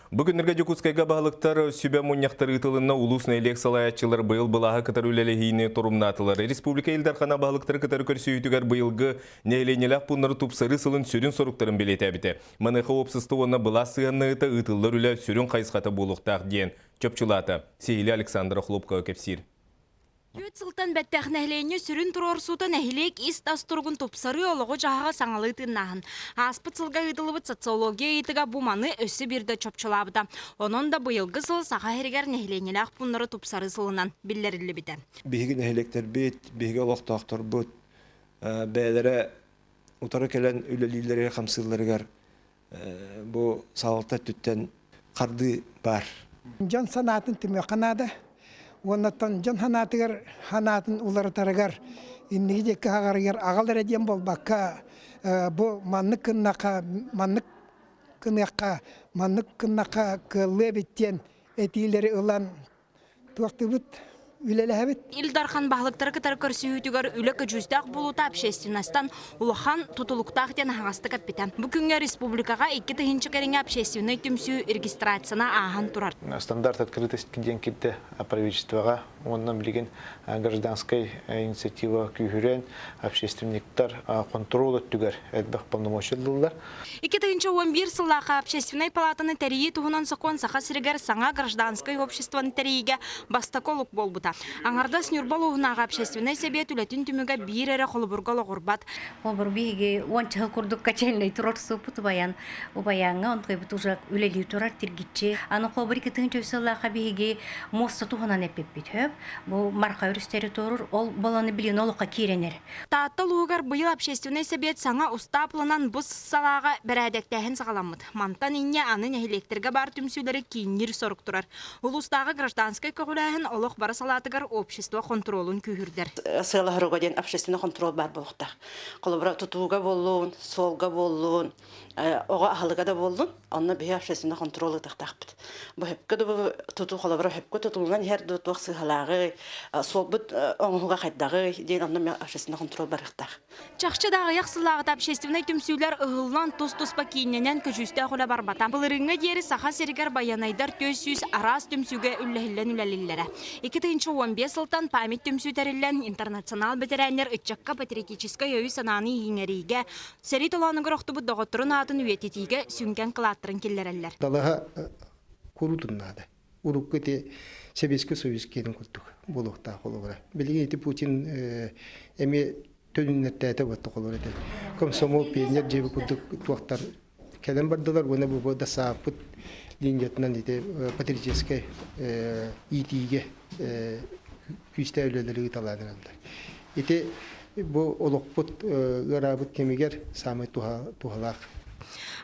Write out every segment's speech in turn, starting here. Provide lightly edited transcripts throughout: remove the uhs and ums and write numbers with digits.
Бүгінірге Жокускайга бағылықтар сүбе мұнияқтар ұтылына улусна элекциялаятчылар бұйыл бұлаға кітар үлелігейіне тұрымнатылары. Республика елдархана бағылықтар кітар көрсүйітігер бұйылғы нәйленелік бұнлары тұпсары сылын сүрін соруқтарын белеті әбіті. Маныға опсысты оны бұла сығанныйты ұтылар үлі сүрін қайсқаты болуқтақ дейін. Чөпчылаты. Сейілі Александра Хлопқа өкепсир. Төт сылтан бәттәқ нәхлейіне сүрін тұрор сута нәхилек ис тастұрғын топсары олығы жағаға саңалы тыннағын. Аспыт сылға ұйдылыбыт социология етіға бұманы өсі бірді чөпчылабыда. Onun da бұйылғы сыл саға әргер нәхлейнеләқ бұнлары топсары сылынан білдерілі біді. Бейгі нәхилектер бейт, бейгі олықтақтар бұд, бәлері ұтары кәлін үлелейлері қамсыларығар бұл сағылта түттен қарды бар. Жан санатын түмі қанады. Оннаттан жан ханатын улары тарагар инниги жекке хагарыгар агалдар эден болбакка бу маннык кыннакка кылыбиттен этилери ылан туактыбыт үлелебит. Илдархан бағлықтары кітар көрсүйітігер үлікі жүздақ болута общественностан улахан тұтылықтақ ден ағасты капита. Бүгінгі республикаға 2-тігінші кәріңе общественный түмсі регистрацияна ағын тұрар. Стандарт открытости ден кетті правительствоға, оннан білген гражданской инициатива күйірен общественниктар контрол өттігер әлбәқ полномочиялылар. 2-11 сыллаға общественный палатаны тәрейі тұғынан соқон сақа сірігер саңа гражданской обществоны тәрейге бастаколық болбыта. Аңарда снюрбалуғынаға общественный себет үлетін түмігі бір әрі қолыбырғалы ғұрбат. Олбыр бейге ончығы күрдік качайнай тұрар сұпыты баян. О баянға он қойбыт ұжақ үлелі тұрар тергетче. Аны қолбыр кетігін төсіллаға бейге моста тұғынан әппет бет хөп. Бұл марқа өрістері тұрыр, ол боланы білен олыққа керенер. Тааттыл ұғығар бұйыл общественный себет саңа ұстаплынан бұс салаға бір әдектәхін сағаламыд. Мантан инне аны нәхилектерге бар түмсілері кейінер сорық тұрар. Ұлыстағы гражданской көғіләхін олық бара салатығар общество контролын күйірдер. Сылағырға ден общественный контрол бар болуқтақ. Қолыбыра тұтуға болуын, солға болуын, оға ахылыға да болуын, онына бей общественный контролы тақтақпыд. Бұл хөпкі тұту қолыбыра хөпкі тұтылған әр тұтуақ сығалағы, сол бұд оңғыға қайдағы ден онына общественный контрол барықтақ. Чақшыдағы яқсылағыт общественный түмсілер ұғылан тұс-тұспа кейіненен көжісті құла барбата. Бұлырыңы дері сақа серігер баянайдар төсіз арас түмсіге үлләхілен үләлілері. 2-15 сылтан памет түмсі тәрілен интернационал бетерәнер үтчаққа патриотическай өй сананы еңерейге, сәрі толанығыр оқты бұд доғыттырын атын үйететейге сүнген қылаттырын келлерелер. Далаға құрутыннады. Урукка те Советский Союз келін күлттік болуқта қолы бұра. Білген еті Путин әме төніннетті әті бұтты қолы бұра. Комсомол пейнер жебі күлттік туақтар кәлін бардылар, оны бұл да сапыт линиятынан еті патриотическай итиге күшті өлелері таланыралар. Еті бұл олықпыт ғарабыт кемегер самы тухалақ.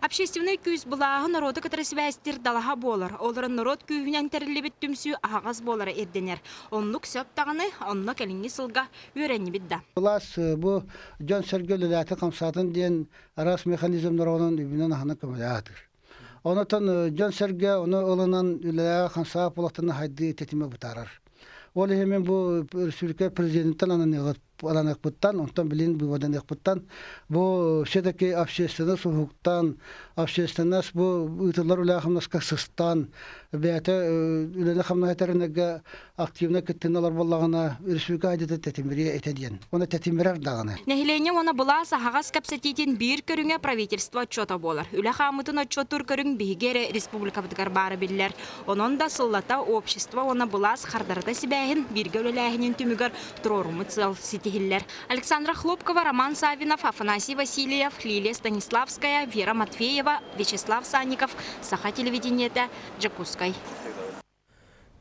Общественный күйіз бұлағы народы кітірі свәстер далаға болар. Оларын народ күйінен тәрілі біт түмсі ағаз болары ерденер. Онлық сөп тағыны, онлық әліңі сылға өрәні бітді. Бұлас бұл жон сәргелі ләті қамсатын ден арас механизмдар оның үбінен ағына көмілі ағыдыр. Онытын жон сәрге оны олынан үләға қамса бұлақтаны хайды тетіме бұтарар. Ол емен бұл республика президенттен аланық бұттан, онтан білін бұл ваданық бұттан, бұл все-таки общественность ұхықтан, общественность бұл ұйтылар үләқымнас қақсыстан, бәйті үләні қамна әтәрінеге активна күттін алар болағына республика әдеті тәтімірі әтеден. Оны тәтімірер дағыны. Нәхилене оны бұла сағағас кәпсететін бір көріңе правительство отчета болар. Үлі қамытын отчетур көрің бейгері республика бұдығар бары білілер. Онын да сыллата общество оны бұлас қардарда сібәйін бірге өләхінен түмігер тұрорумы цел сетихиллер. Александра Хлопкова, Роман Савинов, Афанасий Васильев, Лилия Станиславская, Вера Матвеева, Вячеслав Санников, Саха телевидениеті, Жокускай.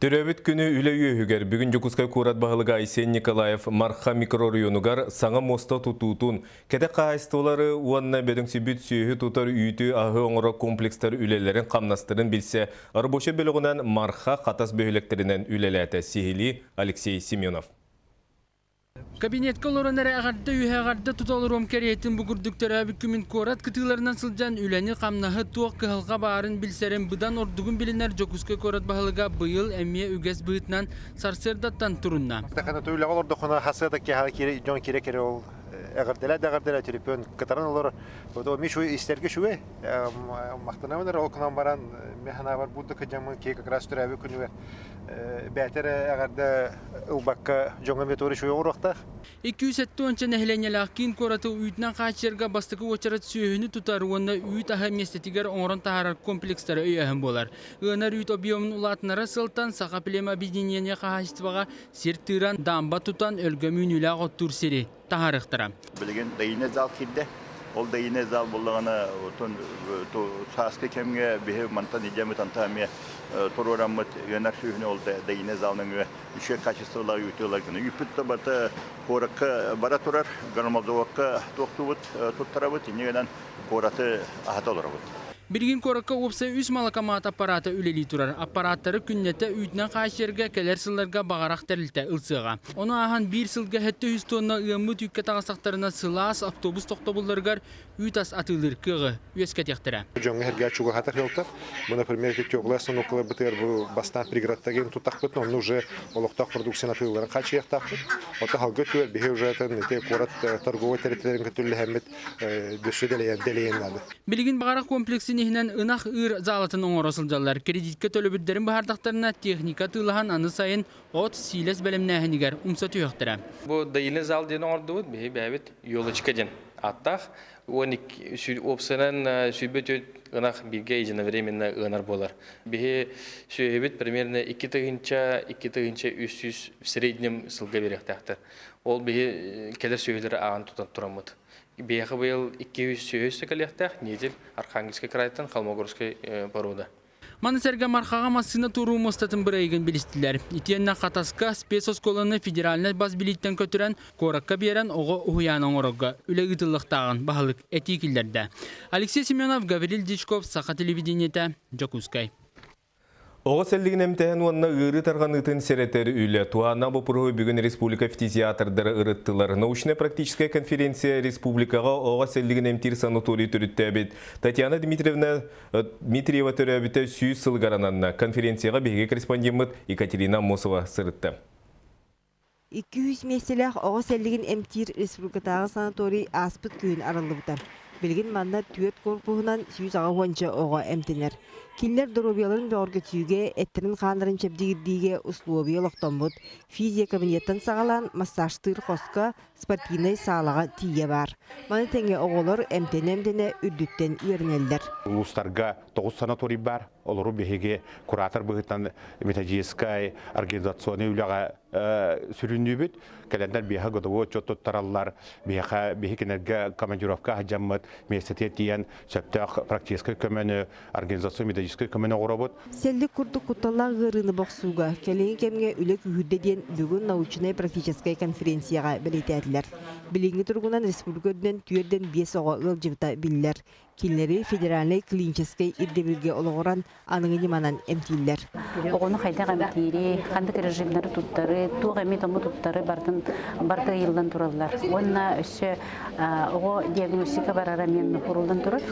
Төрөбіт күні үлі үйігер. Бүгін Жокускай Курат бағылыға Айсен Николаев Марха микрорайонугар саңа моста тұтуытын. Кәді қайыстылары уанна бәдің сүбіт сүйі тұтар үйті ағы оңыра комплекстар үлелерін қамнастырын білсе, арбошы бөлігінен Марха қатас бөйлектерінен үлеләті Сихили Алексей Семенов. Кабинет колоронары ағарды үйе ағарды тұталырым кәретін бұғырдықтары әбіккімін қорат күтілерінен сылжан үләні қамнағы туақ қығылға барын білсерін бұдан ордығын білінер Жокускай Корат бағылыға бұйыл әмие үгес бұғытынан сарсердаттан тұрынна. Тақаны төйлі оларды құна хасыда кеғалы жон керек ол әгәрдәлә телефон катаран олар. Ото ми шу истерге шуе. Мактанамдар окнан баран механа бар булды кыжамы ке как раз төрәбе күнү. Бәтер әгәрдә убакка жоңга метори шуе уракта. 270 нәһленеләкин кораты үйтнән качырга бастыкы очарат сүйүнү тутаруына үйт аһәмиестетигер оңрон тахарар комплекстары өйәһен болар. Ынар үйт объемын улатнара сылтан саха плем объединение кахаштыга сертыран дамба тутан өлгөмүнүлә готтур сири тахарыктыра. Билген дайне зал килде. Ол дайне зал буллагана тон саскы кемге бе мантан ижемет антамия программат янар сүйүнү ол дайне залның үче качестволар үтөлөр күнү. Үпүттө бата коракка бара турар, гармазовакка токтубут туттарабыт, негеден кораты ахаталарабыт. Биргин коракка опса үс малакамат аппараты үлели турар. Аппараттары күннете үйтнен кайшерге келер сылларга багарак терилте ылсыга. Оны ахан бир сылга 700 тонна ымы түйкке тагасактарына сылас автобус токтобулларгар үйтас атылыр кыгы үескә тектире. Жоңга хәргә чуга хатар ялтар. Бу, например, тёгласын около БТР бу бастан приградтаген тутакпыт, он уже олоктак продукцияны тыйлары качыяктакпыт. Ота халгы түр бихе уже те корат торговый территорияны көтүлле хәммит дөшөделәйән. Билгин багарак комплекси нехнен ынах ыр залатын оңоросылжалар. Кредитке төлөбүддерин баһардактарына техника тылахан аны сайын от силес белемнәһинигер умса түйөктөрә. Бу дайны зал ден ордубут бе бәбит ёлочка ден. Аттах 12 опсынан сүбөт ынах бирге единовременно ынар болар. Бе сөйбит примерно 2 тыгынча 300 в среднем сылга беректактар. Ол бе келер сөйлөр аган тутан турамыт. Бияқы быйыл 200 сөйөсті кәлектәк, недель Архангельский крайттан Холмогорский баруда. Манысерге мархаға массына туру мостатын бірайген білістілер. Итенна қатаска спецосколаны федеральный баз билеттен көтірен коракка берен оғы ұхуяның орогға үлегі тылықтағын бағылық этикілерді. Алексей Семенов, Гаврил Дичков, Саха телевидениеті, Джокускай. Оғы сәлігін әмтәйін онына ғыры тарғанытын сәреттері үйлі. Туғана бұпырғы бүгін республика фитизиатрдары ұрыттылар. Научно-практическая конференция республикаға оғы сәлігін әмтер санаторий түрітті әбет. Татьяна Дмитриева түрі әбеті сүйіз сылғарананна. Конференцияға беге корреспондент Екатерина Мосова сырытты. 200 меселек оғы сәлігін әмтер республикатағы санаторий аспыт күйін арылы бұтар. Білген манна түйет корпуғынан сүйіз аға ғонча оға әмтенер. Киллер дұрубияларын бәорғы түйге, әттерін қандырын чәбдегірдейге ұслуобия лоқтомбыд, физия кабинеттен сағалан массажтыр қосқа спортивный сағалаға тие бар. Маны тәңе оғылыр әмтене үрдіттен үйернелдер. Улустарға 9 санаторий бар, олару беге куратор бұғыттан методическай организационный үліға сүрінді бүт. Кәлендер беға ғыдығы чөттіт таралар, беге кенерге командировка хажаммыд, местетет дейін сөптіқ практическай көмені, организация методическай көмені ғырабыд. Сәлдік күрдік құтталла ғырыны бақсуға, кәлеген кәмге үлік үйірдеден бүгін научный практическай конференцияға білетәділер. Біліңгі тұрғынан республикаден түйерден 5 оға ыл жібіта білілер. Кинлери федеральный клинический ирдебилге олоғыран аныңы манан эмтиллер. Оғыны қайда ғамтири, қандық режимдері туттары, туғы әметомы туттары барды елден тұралар. Онына өсі оғы диагностика барара мен құрылдан тұрыр.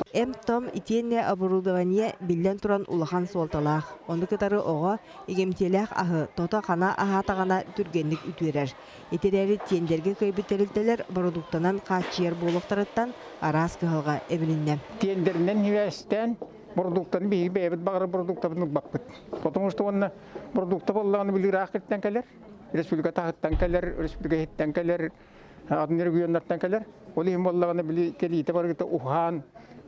Том итенне оборудование билден туран улахан солталақ. Онды кытары оға егемтелек ахы тота қана ахатағана түргенлік үтверер. Етерері тендерге көйбіттерілтелер продуктанан қачер болуқтарыттан арас кығылға әбілінне. Тендерінен невестен продуктаны бейгі бәйбіт бағыры продуктабыны бақпыт. Потому что онна продукта болағаны білір ақырттан кәлер, республика тағыттан кәлер, республика хеттен кәлер, адын регионнарттан кәлер. Ол ең болағаны білі келейті барғыта ұхан,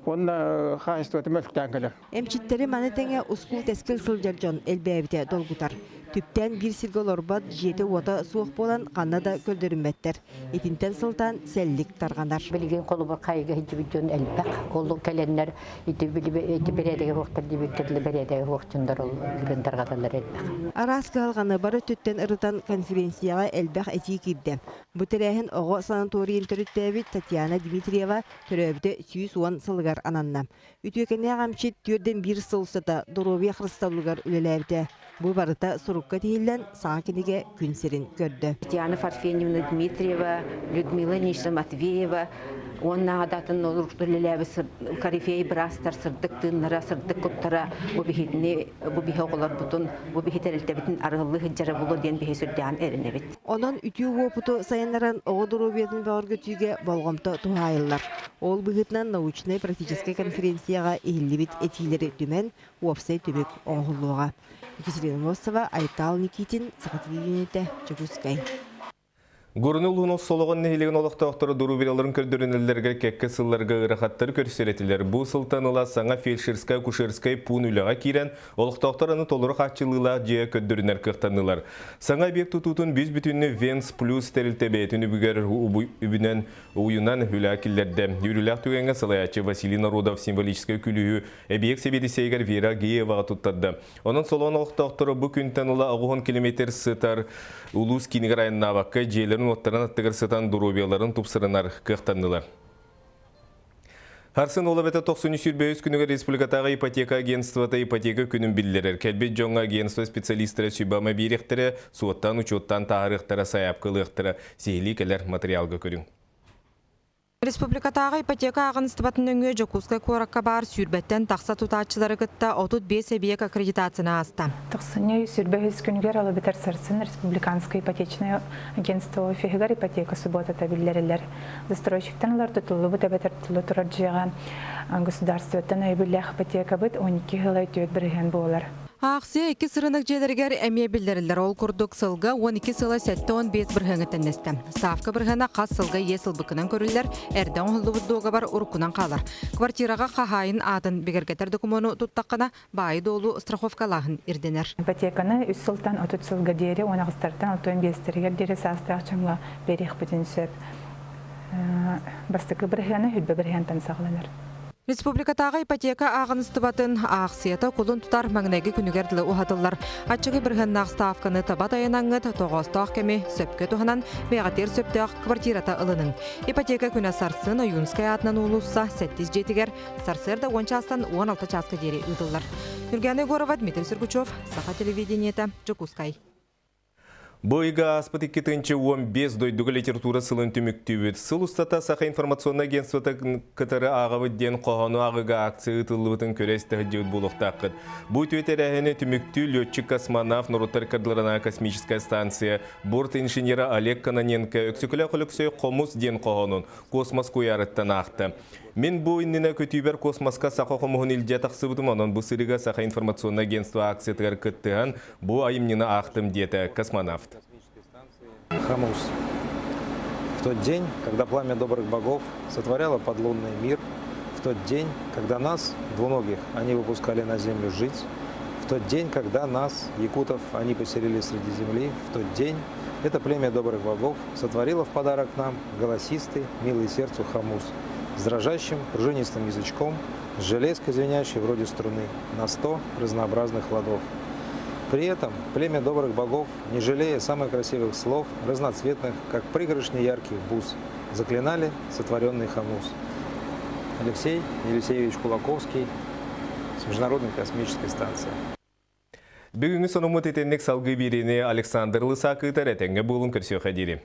онна қайыстуаты мөлттен кәлер. Әмчиттері маны тәңе ұскул тәскіл сылжар жон әлбәйбіте долгутар. Түптен бір сиргол орбат жеті ота суық болан қаннада көлдірінбәттер. Етінтен сылтан сәллік тарғандар. Білген қолы бар қайығы жібіджон әлбәқ. Қолы кәленлер еті бередегі оқтар дебеккерлі бередегі оқтындар олғын тарғаталар әлбәқ. Арас қалғаны бары түттен ұрытан конференцияға әлбәқ әти кирді. Бұтырәхін оғы санаторийін түріттәбі Татьяна Дмитриева түрәбіті сүйіс уан сылғар ананна. Үтөкене ғамчет түрден бір сылсыта Доровия Хрысталығар үлеләбіті. Бұл барыта сұрыққа дейілден саға кенеге күн серін көрді. Татьяна Фарфеневна Дмитриева, Людмила Нишна Матвеева, Онна датын олуруктулелеби карифей брастар сырдык тыннара сырдык коттара бу бихитни бу бихоголор бутун бу бихителтебитин арылы хыджара булу ден бихисүрдән эренебит. Онон үтүү вопуту сайыннаран оҕодуробиятын баоргөтүүгө болгомто тухайыллар. Ол быгытнан научный практический конференцияга ихиллибит этилери түмен уопсай түбүк оңгуллууга. Екатерина Носова, Айтал Никитин, Сахатвиюнете, Чекускай. Гурнул хунус солоған нехилеген олықтақтары дұру бераларын көрдірінелерге кәккі сылларға ұрақаттары көрсетілер. Бұл сылтаныла саңа фельдшерскай, кушерскай пун үліға кейрен олықтақтарыны толырық атчылыла жия көддірінер қықтанылар. Саңа объект тұтутын біз бүтінні Венс плюс тәрілтебетіні бүгер үбінен уйынан үлі келдерді. Юрилақ түгенге сылаячы Василий Народов символическай күлігі объект себеті сейгер Вера Гееваға тұттады. Оның солоған олықтақтары бұл күнтаныла 10 километр сытар улус кинігер айынна баққа жейлерін оттаран аттығыр сытан дұрубияларын тұпсырынар қықтандылар. Харсын олы бәті 93 күнігі республикатағы ипотека агентствата ипотека күнін білдерер. Кәлбет жоңға агентство специалистері сүйбама беректері, суоттан учеттан тағырықтары саяпқылықтары сейлі кәлер материалға көрін. Республикатағы ипотека агентстватын өңі Жокускай коракка бар сүрбеттен тақса тұтатшылары күтті 35 объект аккредитацияны аста. Тақсыне сүрбет күнгер алы бітер сарсын республиканское ипотечное агентство фигар ипотека суббота табиллерелер. Застройщиктен олар тұтылы бұта бәтер тұлы тұрар жиған государстветтен өйбілләқ ипотека бұд 12 ғылай түйет бірген болар. Ақсы 2 сырынық желергер әме білдерілер ол күрдік сылға 12 сыла 7-15 бірғаңы тәнесті. Ставка бірғана қас сылға есіл бүкінен көрілер, әрден ғылды бұддуға бар ұрқынан қалар. Квартираға қағайын адын бігергетер документу тұттаққана бай долу страховкалағын ирденер. Ипотеканы 3 сылтан 30 сылға дері, 10-ғыстартан 6-15 дері састақ чаңла береқ бүтін сөп. Бастықы бірғаны хүлбі бірғантан сағыланыр. Республикатағы ипотека ағыныстыбатын ақсията қолын тұтар мәңнәгі күнігерділі ұхатылар. Атчығы бірғаннақ ставканы табат айынаңыд тоғыстақ кәме сөпке тұғынан бейғатер сөптіғ квартирата ылының. Ипотека күні сарсын Юнскай атынан ұлысса 8 жетігер, сарсырда 10 частан 16 часқа дері ұдылар. Юрганы Горова, Дмитрий Сергучев, Саха телевидениеті, Жокускай. Бойга аспыт 2-15 дойдуға литература сылын түміктүйбет. Сыл ұстата Саха информационный агентствота кітары ағавыд ден қоғану ағыға акция ұтылыбытын көресті жеуд болуқтақыд. Бұл төйтер әхіні түмікті летчик-космонавт Нұрыттар Кардыларана космическая станция, борт инженері Олег Каноненко өксікілі құлықсой қомыс ден қоғанун космос көярыттан ақты. Мен бұл иннена көтүйбер космосқа Саха қомығын елде тақсыбытым, онын бұл сырыға Саха информационный агентство акциятығар күттіған бұл айымнена ақтым деті космонавт. Хамус. В тот день, когда пламя добрых богов сотворяло подлунный мир, в тот день, когда нас, двуногих, они выпускали на землю жить, в тот день, когда нас, якутов, они поселили среди земли, в тот день это племя добрых богов сотворило в подарок нам голосистый, милый сердцу хамус, с дрожащим, пружинистым язычком, с железкой звенящей вроде струны, на 100 разнообразных ладов. При этом племя добрых богов, не жалея самых красивых слов, разноцветных, как пригоршни ярких бус, заклинали сотворенный хамус. Алексей Елисеевич Кулаковский с Международной космической станции. Бүгінгі сонымыт етеннік салғы беріне Александр Лысақы тәрәтенге болын көрсе қадері.